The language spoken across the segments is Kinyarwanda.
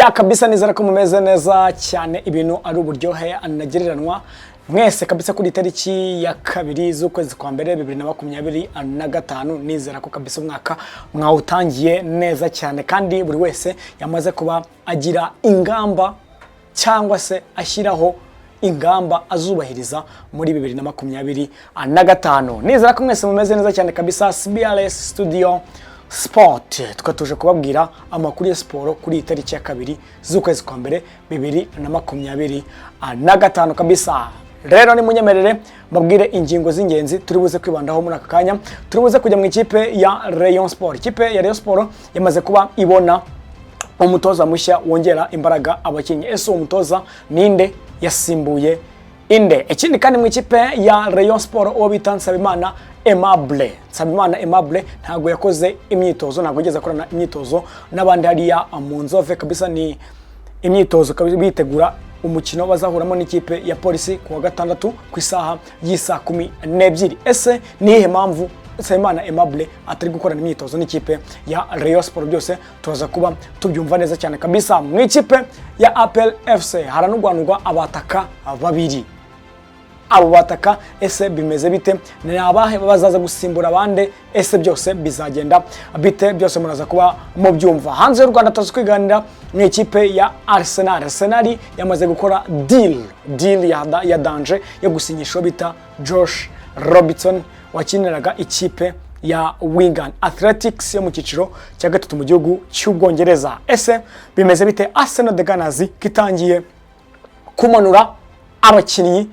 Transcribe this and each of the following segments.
Ya kabisa nizera ko mumeze neza cyane ibintu ari uburyohe anagereranwa mwese kabisa kuri tariki ya 2 z'ukwezi kwa mbere 2025 nizera ko kabisa umwaka mwawutangiye neza cyane kandi buri wese yamaze kuba agira ingamba cyangwa se ashyiraho ingamba azubahiriza muri 2025 nizera ko mwese mumeze neza cyane kabisa. CBRS Studio Sport tukatuje kubabwira amakuru ya siporo kuri tariki ya 2 z'ukwezi kwa mbere 2025 kabisa. Rero ni munyemerere mbabwire ingingo z'ingenzi turi buze kwibandaho muri aka kanya. Turi buze kujya mu ikipe ya Rayon Sport. Ikipe ya Rayon Sport yamaze kuba ibona umutoza mushya wongera imbaraga abakinnyi. Ese umutoza ninde yasimbuye inde? Ikindi kandi mu ikipe ya Rayon Sport uwo bita Nsabimana Aimable. Nsabimana Aimable ntago yakoze imyitozo, ntago yigeze akorana imyitozo n'abandi hariya mu Nzove kabisa. Ni imyitozo kabisa bitegura umukino bazahuramo n'ikipe ya Polisi kuwa gatandatu ku isaha y'isa 12. Ese nihe mpamvu Nsabimana Aimable atari gukorana imyitozo n'ikipe ya Rayon Sport? Byose tuza kuba tubyumva neza cyane kabisa. Mu ikipe ya APR FC haranugwanurwa abataka babiri. Abo bataka ese bimeze bite? Ni abahe bazaza gusimbura abande? Ese byose bizagenda bite? Byose muraza kuba mu byumva. Hanze y'u Rwanda tuzi kwiganira mu ikipe ya Arsenal. Arsenal yamaze gukora deal ya danger yo gusinyisha bita Josh Robertson wakiniraga ikipe ya Wigan Athletics yo mu kiciro cya gatatu mu gihugu cy'Ubwongereza. Ese bimeze bite? Arsenal de Gunners kitangiye kumanura abakinnyi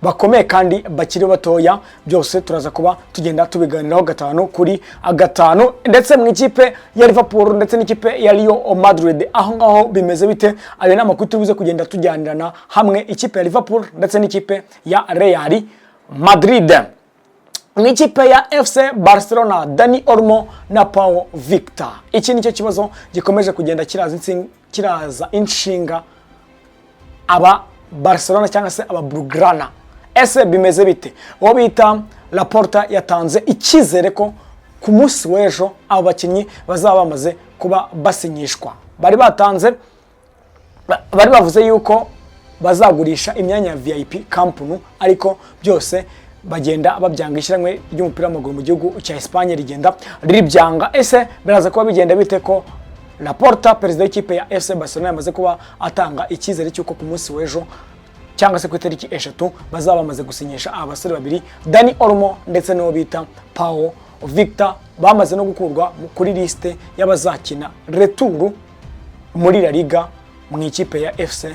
bakomeye kandi bakiri batoya. Byose turaza kuba tugenda tubiganiraho 5 kuri 5. Ndetse mu ikipe ya Liverpool ndetse n'ikipe ya Real Madrid aho ngaho bimeze bite? Ayo nama kutubuze kugenda tujyanirana hamwe ikipe ya Liverpool ndetse n'ikipe ya Real Madrid. Mu ikipe ya FC Barcelona Dani Olmo na Pau Victor, iki nicyo kibazo gikomeje kugenda kiraza inshinga aba Barcelona cyangwa se aba Blaugrana. Ese bimeze bite? Uwo bita Laporta yatanze ikizere ko ku munsi w'ejo abo bakinnyi bazaba bamaze kuba basinyishwa. Bari bavuze yuko bazagurisha imyanya ya VIP Camp Nou, ariko byose bagenda babyanga. Ishyirahamwe ry'umupira w'amaguru mu gihugu cya Espagne rigenda ribyanga. Ese biraza kuba bigenda bite ko Laporta perezida w'ikipe ya FC Barcelona yamaze kuba atanga ikizere cy'uko ku munsi w'ejo cyangwa se ku itariki 3 bazaba bamaze gusinyisha abasore babiri Dani Olmo ndetse n'uwo bita Pau Victor, bamaze no gukurwa kuri liste y'abazakina retour muri La Liga mu ikipe ya FC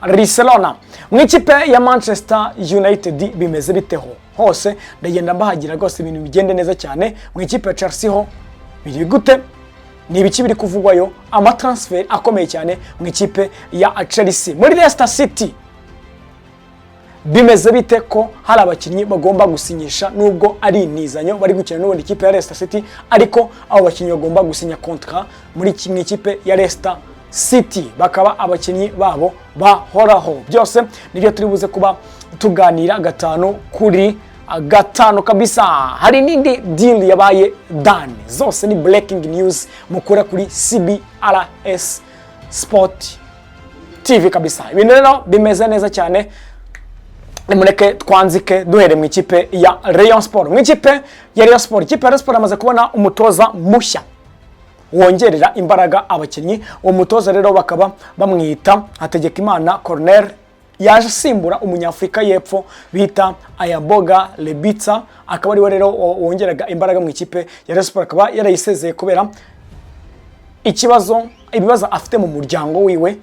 Barcelona. Mu ikipe ya Manchester United bimeze biteho? Hose ndagenda mbahagira rwose ibintu bigende neza cyane. Mu ikipe ya Chelsea ho biri gute? Ni ibiki biri kuvugwayo? Ama transfer akomeye cyane mu ikipe ya Chelsea. Muri Leicester City bimeze bite ko hari abakinnyi bagomba gusinyisha nubwo ari inizanyo bari gukina n'ubundi ikipe ya Leicester City, ariko abo bakinnyi bagomba gusinya contrat muri kimwe ikipe ya Leicester City bakaba abakinnyi babo bahoraho. Byose nibyo turi buze kuba tuganira 5 kuri 5 kabisa. Hari n'indi deal yabaye done, zose ni breaking news mukura kuri CBRS Sport TV kabisa. Ibintu rero bimeze neza cyane. Nimureke twanzike duhere mu ikipe ya Rayon Sport. Mu ikipe ya Rayon Sport, ikipe ya Rayon Sport amaze kubona umutoza mushya wongerera imbaraga abakinnyi. Uwo mutoza rero bakaba bamwita Hategekimana Corner, yaje simbura umunyafrika y'epfo bita Ayaboga Lebitsa. Akaba ari we rero wongeraga imbaraga mu ikipe ya Rayon Sport. Akaba yarayisezeye kubera ibibazo afite mu muryango wiwe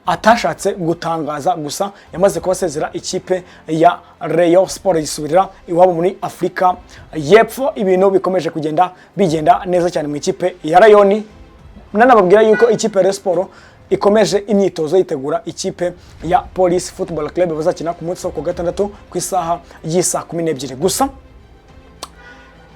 atashatse gutangaza, gusa yamaze kubasezera ikipe ya Rayon Sport yisubirira iwabo muri Afrika y'Epfo. Ibintu bikomeje bigenda neza cyane mu ikipe ya Rayon. Nanababwira yuko ikipe ya Rayon Sport ikomeje imyitozo yitegura ikipe ya Police Football Club bazakina ku munsi wa gatandatu ku isaha y'isa 12. Gusa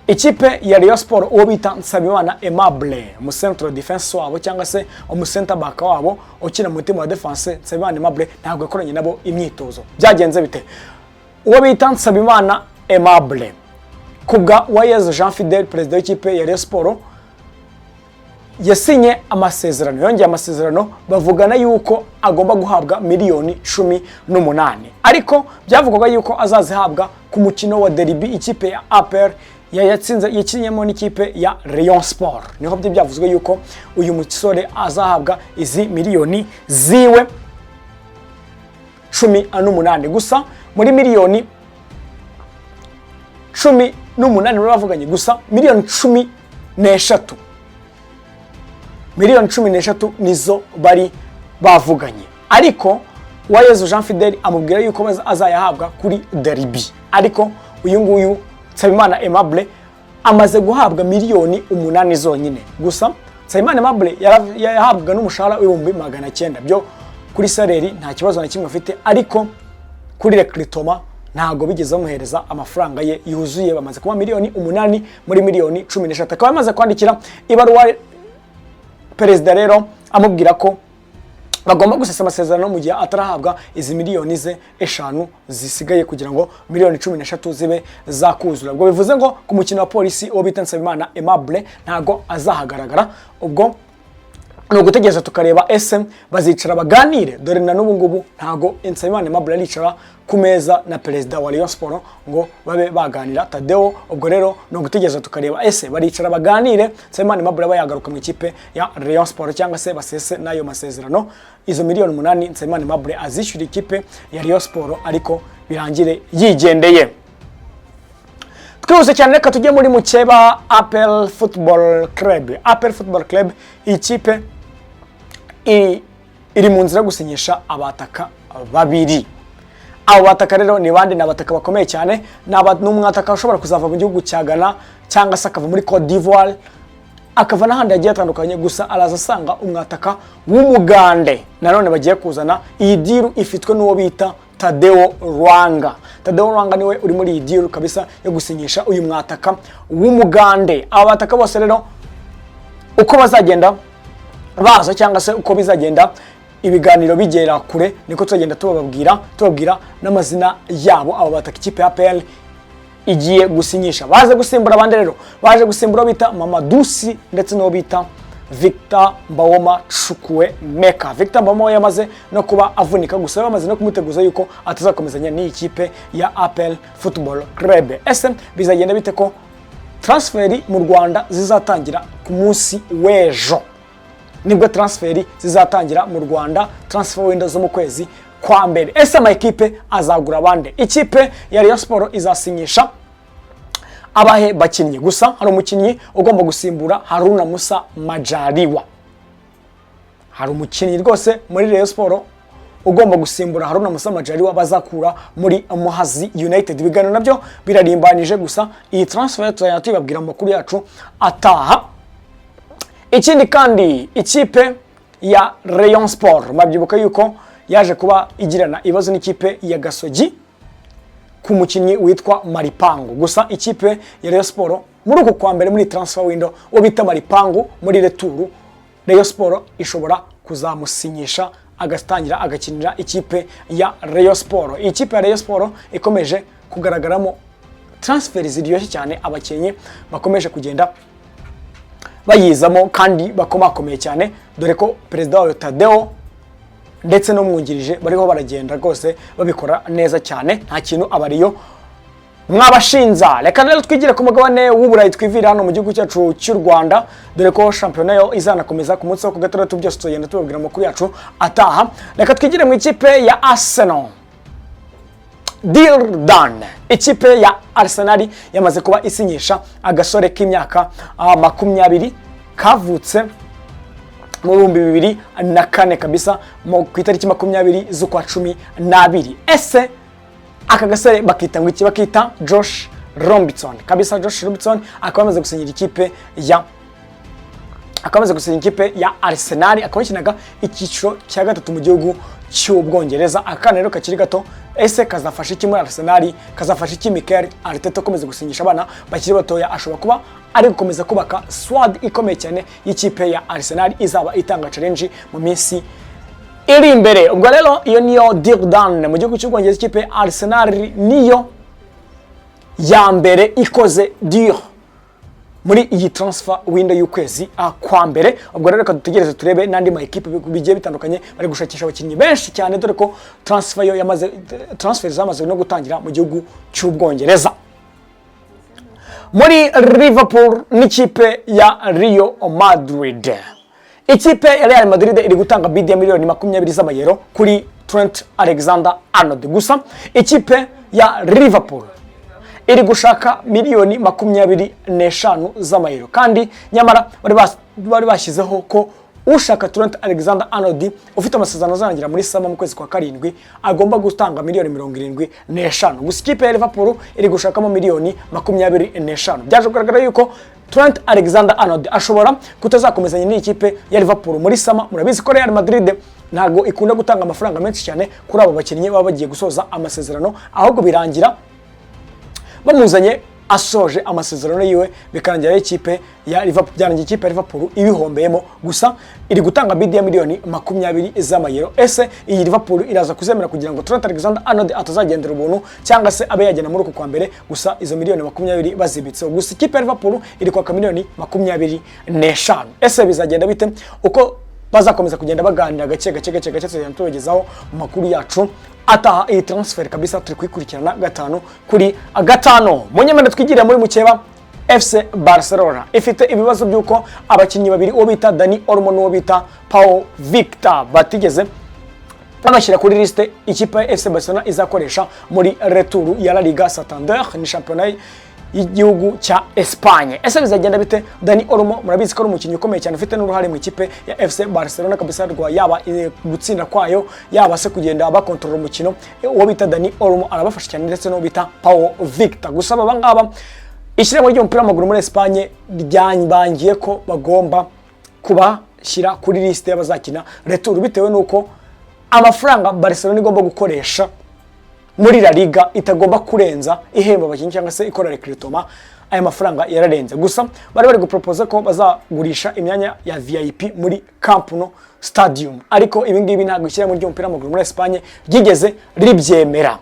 ikipe ya Rayon Sport uwo bita Nsabimana Aimable mu central defense wabo cyangwa se mu center back wabo ukina mu team wa defense, Nsabimana Aimable ntabwo yakoranye nabo imyitozo. Byagenze bite? Uwo bita Nsabimana Aimable kubwa Uwayezu Jean Fidel perezida w'ikipe ya Rayon Sport yasinye amasezerano, yongeye amasezerano, bavugana yuko agomba guhabwa miliyoni 18, ariko byavugwaga yuko azazihabwa ku mukino wa derby ikipe ya APR yakinyemo n'ikipe ya Rayon Sport. Niho byavuzwe yuko uyu musore azahabwa izi miliyoni ziwe 18, gusa muri miliyoni 18 bavuganye, gusa miliyoni 13 nizo bari bavuganye, ariko Uwayezu Jean Fidel amubwira yuko azayahabwa kuri derby, ariko uyu nguyu Nsabimana Aimable amaze guhabwa miliyoni 8 zonyine. Gusa Nsabimana Aimable yahabwaga n'umushahara w'ibihumbi 900 byo kuri salary nta kibazo na kimwe afite, ariko kuri recruitment ntago bigeze bamuhereza amafaranga ye yuzuye, bamaze kuba miliyoni 8 muri miliyoni 13. Akaba yamaze kwandikira ibaruwa perezida rero amubwira ko bagomba gusesa amasezerano mu gihe atarahabwa izi miliyoni ze 5 zisigaye kugira ngo miliyoni 13 zibe zakuzura. Ubwo bivuze ngo ku mukino wa polisi uwo bita Nsabimana Aimable ntago azahagaragara. Ubwo no gutegereza tukareba ese bazicara baganire, dore na n'ubu ngubu ntago Nsabimana Aimable aricara ku meza na perezida wa Rayon Sport ngo babe baganira Tadeo. Ubwo rero no gutegereza tukareba ese baricara baganire, Nsabimana Aimable bayagaruka mu ikipe ya Rayon Sport cyangwa se basese nayo masezerano izo miliyoni 8 Nsabimana Aimable azishyura ikipe ya Rayon Sport, ariko birangire yigendeye. Twihuse cyane reka tujye muri mukeba APR Football Club. APR Football Club ikipe iri mu nzira gusinyisha abataka babiri. Abo bataka rero ni bandi? Ni abataka bakomeye cyane, n'umwataka ushobora kuzava mu gihugu cya Ghana cyangwa se akava muri Cote d'Ivoire akava n'ahandi yagiye atandukanye, gusa araza asanga umwataka w'umugande nanone bagiye kuzana. Iyi deal ifitwe n'uwo bita Tadeo Rwanga. Tadeo Rwanga niwe uri muri iyi deal kabisa yo gusinyisha uyu mwataka w'umugande. Aba bataka bose rero uko bazagenda baza cyangwa se uko bizagenda ibiganiro bigera kure niko tugenda tubabwira n'amazina yabo. Abo bataka ikipe ya APR igiye gusinyisha baje gusimbura abandi rero, baje gusimbura bita Mamadusi ndetse no bita Victor Mbawoma Chukwe Meka. Victor Mbawoma yamaze no kuba avunika, gusa bamaze no kumuteguza yuko atazakomezanya n'iyi kipe ya APR Football Club. Ese bizagenda bite ko transferi mu Rwanda zizatangira ku munsi w'ejo? Nibwo transferi zizatangira mu Rwanda, transfer window zo mu kwezi kwa mbere. Ese ama ekipe azagura abande? Ikipe ya Rayon Sport izasinyisha abahe bakinnyi, gusa hari umukinnyi ugomba gusimbura Haruna Musa Majaliwa. Hari umukinnyi rwose muri Rayon Sport ugomba gusimbura Haruna Musa Majaliwa bazakura muri Muhazi United. Ibiganiro nabyo birarimbanije, gusa iyi transfer tuzajya tubabwira amakuru yacu ataha. Ikindi kandi ikipe ya Rayon Sport mabyibuka yuko yaje kuba igirana ibibazo n'ikipe ya Gasogi ku mukinnyi witwa Maripangu. Gusa ikipe ya Rayon Sport muri uko kwa mbere muri transfer window wo bita Maripangu muri retour, Rayon Sport ishobora kuzamusinyisha agatangira agakinira ikipe ya Rayon Sport. Ikipe ya Rayon Sport ikomeje kugaragaramo transfer ziryoshye cyane, abakinnyi bakomeje kugenda bayizamo kandi bakomakomeye cyane, dore ko perezida wa Tadeo ndetse no mwungirije bariho baragenda rwose babikora neza cyane, nta kintu abariyo mwabashinza. Reka rero twigire ku mugabane w'Uburayi, twivira hano mu gihugu cyacu cy'u Rwanda, dore ko shampiyona yo izanakomeza ku munsi wo ku gatandatu. Byose tugenda tubabwira amakuru yacu ataha. Reka twigire mu ikipe ya Arsenal. Deal done. Ikipe ya Arsenal yamaze kuba isinyisha agasore k'imyaka 20 kavutse mu 2004 kabisa mu itariki 20 z'ukwa 12. Ese aka gasore bakita ngo iki? Bakita Josh Robinson kabisa. Josh Robinson akaba amaze gusinyira ikipe ya Arsenal, akaba yakinaga icyiciro cya gatatu mu gihugu cy'Ubwongereza. Akana rero kakiri gato, ese kazafasha iki muri Arsenal? Kazafasha iki Mikel Arteta komeza gusinyisha abana bakiri batoya? Ashobora kuba ari gukomeza kubaka squad ikomeye cyane y'ikipe ya Arsenal izaba itanga challenge mu minsi iri imbere. Ubwo rero iyo niyo deal done mu gihugu cy'Ubwongereza. Ikipe ya Arsenal niyo ya mbere ikoze deal muri iyi transfer window y'ukwezi kwa mbere. Ubwo rero dutegereze turebe n'andi ma equipe bigiye bitandukanye bari gushakisha abakinnyi benshi cyane, dore ko transfer zamaze no gutangira mu gihugu cy'Ubwongereza. Muri Liverpool n'ikipe ya Real Madrid. Ikipe ya Real Madrid iri gutanga bid ya miliyoni 20 z'amayero kuri Trent Alexander-Arnold. Gusa ikipe ya Liverpool iri gushaka miliyoni 25 z'amayero, kandi nyamara bari bashyizeho ko ushaka Trent Alexander-Arnold ufite amasezerano azarangira muri sama mu kwezi kwa karindwi agomba gutanga miliyoni 75. Gusa ikipe ya Liverpool iri gushakamo miliyoni 25. Byaje kugaragara yuko Trent Alexander-Arnold ashobora kutazakomezanya n'ikipe ya Liverpool muri sama. Murabizi ko Real Madrid ntago ikunda gutanga amafaranga menshi cyane kuri abo bakinnyi baba bagiye gusoza amasezerano, ahubwo birangira bamuzanye asoje amasezerano yiwe, bikarangira ikipe ya Liverpool ibihombeyemo. Gusa iri gutanga bid ya miliyoni 20 z'amayero. Ese iyi Liverpool iraza kuzemera kugira ngo Trent Alexander-Arnold atazagendera ubuntu cyangwa se abe yagena muri uko kwa mbere, gusa izo miliyoni 20 bazibitse. Gusa ikipe ya Liverpool iri kwaka miliyoni 25. Ese bizagenda bite? Uko bazakomeza kugenda baganira gake tubagezaho mu makuru yacu ataha iyi transfer kabisa, turi kwikurikirana 5 kuri 5. Munyemende twigirira muri mukeba. FC Barcelona ifite ibibazo byuko abakinnyi babiri uwo bita Dani Olmo n'uwo bita Pau Victor batigeze babashyira kuri liste ikipe ya FC Barcelona izakoresha muri retour ya La Liga Santander, ni championnat y'igihugu cya Espagne. Ese bizagenda bite? Dani Olmo murabizi ko ari umukinnyi ukomeye cyane ufite n'uruhare mu ikipe ya FC Barcelona kabisa, rwa yaba gutsinda kwayo yaba se kugenda bakontrola umukino. Uwo bita Dani Olmo arabafasha cyane, ndetse n'uwo bita Pau Victor. Gusa aba ngaba ishyirahamwe ry'umupira w'amaguru muri Espagne ryanbangiye ko bagomba kubashyira kuri liste y'abazakina retour, bitewe n'uko amafaranga Barcelona igomba gukoresha muri La Liga itagomba kurenza ihemba abakinnyi cyangwa se ikora recruitment. Aya mafaranga yararenze. Gusa bari gupropose ko bazagurisha imyanya ya VIP muri Camp Nou Stadium, ariko ibi ngibi ntabwo ishyirahamwe ry'umupira w'amaguru muri Espagne ryigeze ribyemera.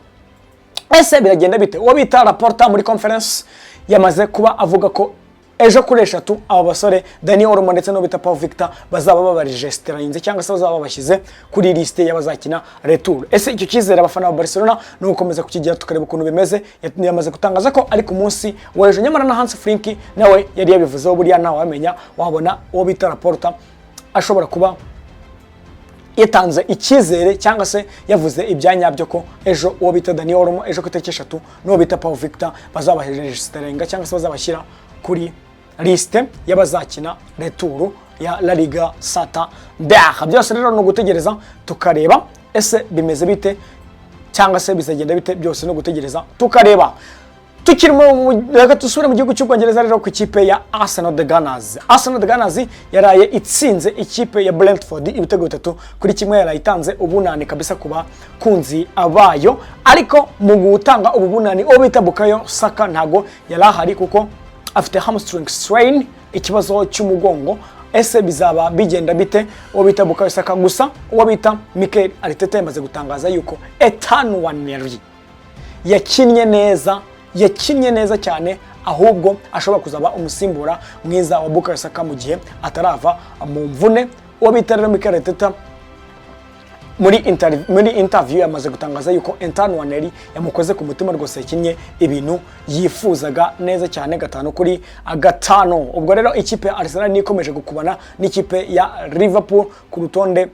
Ese biragenda bite? Uwo bita Laporta muri conference yamaze kuba avuga ko ejo kuri 3 aba basore Dani Olmo ndetse no bita Pau Victor bazaba babaregistrerinze cyangwa se bazaba bashyize kuri liste y'abazakina retour. Ese icyo cyizere abafana ba Barcelona no gukomeza kukigira tukareba ukuntu bimeze. Yamaze gutangaza ko ari ku munsi w'ejo, nyamara na Hans Flick nawe yari yabivuzeho buriya ntawe wamenya, wabona uwo bita Laporta ashobora kuba yatanze icyizere cyangwa se yavuze ibyanyabyo ko ejo uwo bita Dani Olmo ejo ku 3 n'uwo bita Pau Victor bazabaregistreringa cyangwa se bazabashyira kuri liste y'abazakina retour ya La Liga Santander. Byose rero no gutegereza tukareba ese bimeze bite cyangwa se bizagenda bite, byose no gutegereza tukareba. Tukirimo reka tusubire mu gihugu cy'Ubwongereza rero ku ikipe ya Arsenal the Gunners. Arsenal the Gunners yaraye itsinze ikipe ya Brentford ibitego 3 kuri 1. Yarayitanze ubunani kabisa kuba kunzi abayo, ariko mu gutanga ubunani uwo bita Bukayo Saka ntago yarahari kuko afite hamstring strain, ikibazo cy'umugongo. Ese bizaba bigenda bite uwo bita Bukayo Saka? Gusa uwo bita Mikel Arteta yamaze gutangaza yuko Ethan Nwaneri yakinnye neza cyane, ahubwo ashobora kuzaba umusimbura mwiza wa Bukayo Saka mu gihe atarava mu mvune. Uwo bita rero Mikel Arteta muri interview yamaze gutangaza yuko Ethan Nwaneri yamukoze ku mutima rwose, yakinnye ibintu yifuzaga neza cyane 5 kuri 5. Ubwo rero ikipe ya Arsenal nikomeje gukubana n'ikipe ya Liverpool ku rutonde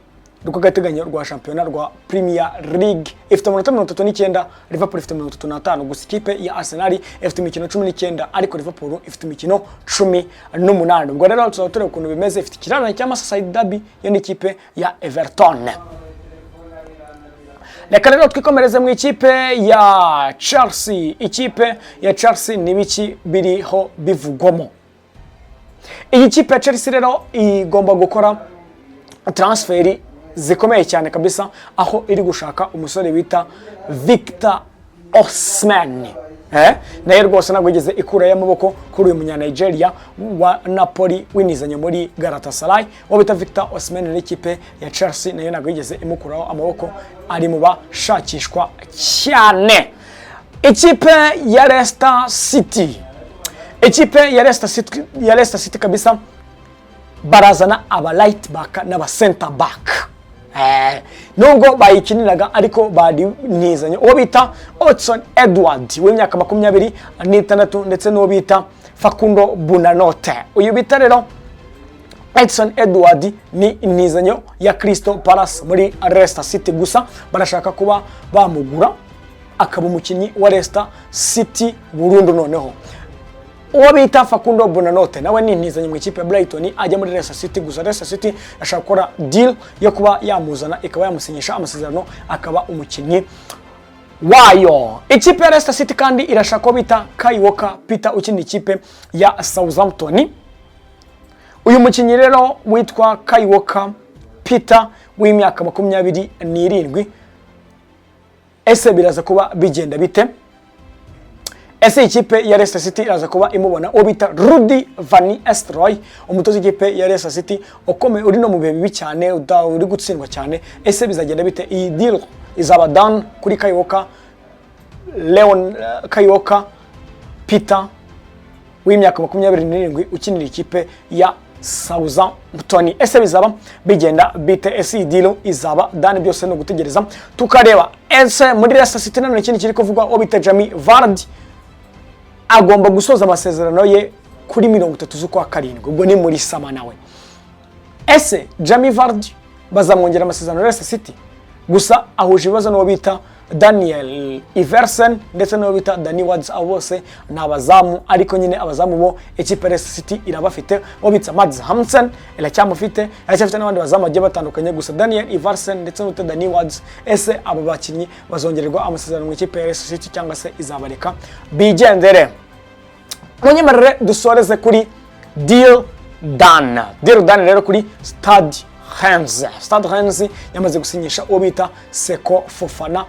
rw'agateganyo rwa shampiyona rwa Premier League. Ifite 39, Liverpool ifite 35. Gusa ikipe ya Arsenal ifite imikino 19 ariko Liverpool ifite imikino 18. Ubwo rero tuzatore ukuntu bimeze. Ifite kirana cya Merseyside Derby yo n'ikipe ya Everton. Reka rero twikomereze mu ikipe ya Chelsea. Ikipe ya Chelsea nibiki biriho bivugwamo. Iyi kipe ya Chelsea rero igomba gukora transferi zikomeye cyane kabisa, aho iri gushaka umusore bita Victor Osimhen. Naye rwose ntabwo igeze ikura y'amaboko kuri uyu munya Nigeria wa Napoli winizanye muri Galatasaray. Uwo bita Victor Osimhen n'ikipe ya Chelsea nayo ntabwo igeze imukuraho amaboko, ari mu bashakishwa cyane. Ikipe ya Leicester City Ikipe ya Leicester City kabisa barazana aba right back n'aba center back. Nubwo bayikiniraga ariko bari nizanye uwo bita Hudson Edward w'imyaka 26 ndetse n'uwo bita Facundo Buonanotte. Uyu bita rero Hudson Edward ni nizanyo ya Crystal Palace muri Leicester City, gusa barashaka kuba bamugura akaba umukinyi wa Leicester City burundu. Noneho uwo bita Facundo Buonanotte nawe ni nizanye mu ikipe ya Brighton ajya muri Leicester City, gusa Leicester City ashaka gukora deal yo kuba yamuzana ikaba yamusinyisha amasezerano akaba umukinyi wayo. Ikipe ya Leicester City kandi irashaka bita Kyle Walker-Peters ukina ikipe ya Southampton. Uyu mukinyi rero witwa Kyle Walker-Peters w'imyaka 27, ese biraza kuba bigenda bite? Ese ikipe ya Leicester City iraza kuba imubona uwo bita Rudy van Nistelrooy, umutoza ikipe ya Leicester City ukomeye uri no mu bihe bibi cyane uri gutsindwa cyane. Ese bizagenda bite? Iyi deal izaba done kuri Kyle Walker-Peters w'imyaka 27 ukinira ikipe ya Southampton. Ese bizaba bigenda bite? Ese iyi deal izaba done? Byose no gutegereza tukareba. Ese muri Leicester City none ikindi kiri kuvugwa uwo bita Jamie Vardy agomba gusoza amasezerano ye kuri 30 z'ukwa karindwi, ubwo ni muri sama nawe. Ese Jamie Vardy bazamwongera amasezerano ya Leicester City, gusa ahuje ibibazo n'uwo bita Daniel Iversen ndetse n'uwo bita Danny Ward. Abo bose nabazamu, ariko nyine abazamu bo ikipe Leicester City irabafite. Uwo bita Mads Hansen iracyamufite n'abandi bazamu bagiye batandukanye, gusa Daniel Iversen ndetse n'uwo bita Danny Ward, ese abo bakinyi bazongererwa amasezerano mu ikipe ya Leicester City cyangwa se izabareka bigendere? Munyemerere dusoreze kuri deal done rero kuri Stade Rennes yamaze gusinyisha uwo bita Seko Fofana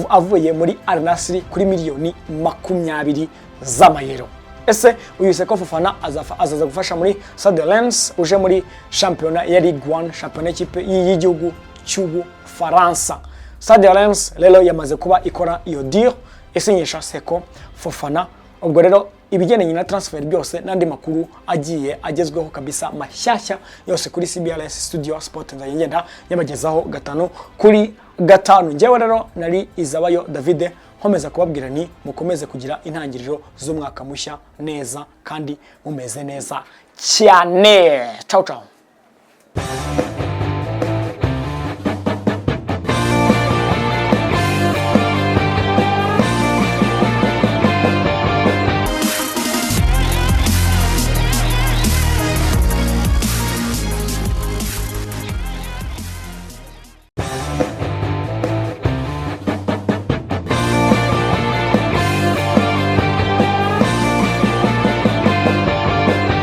avuye muri Al Nassr kuri miliyoni 20 z'amayero. Ese uyu Seko Fofana azaza gufasha muri Stade Rennes uje muri championnat ya Ligue 1, championnat ikipe y'igihugu cy'u Faransa. Stade Rennes rero yamaze kuba ikora iyo deal isinyisha Seko Fofana. Ubwo rero ibigendanye na transfer byose n'andi makuru agiye agezweho kabisa mashyashya yose kuri CBRS Studio Sport ndagenda yabagezaho 5 kuri 5. Ngewe rero nari Izabayo David, nkomeza kubabwira ni mukomeze kugira intangiriro z'umwaka mushya neza kandi mumeze neza cyane. Ciao ciao.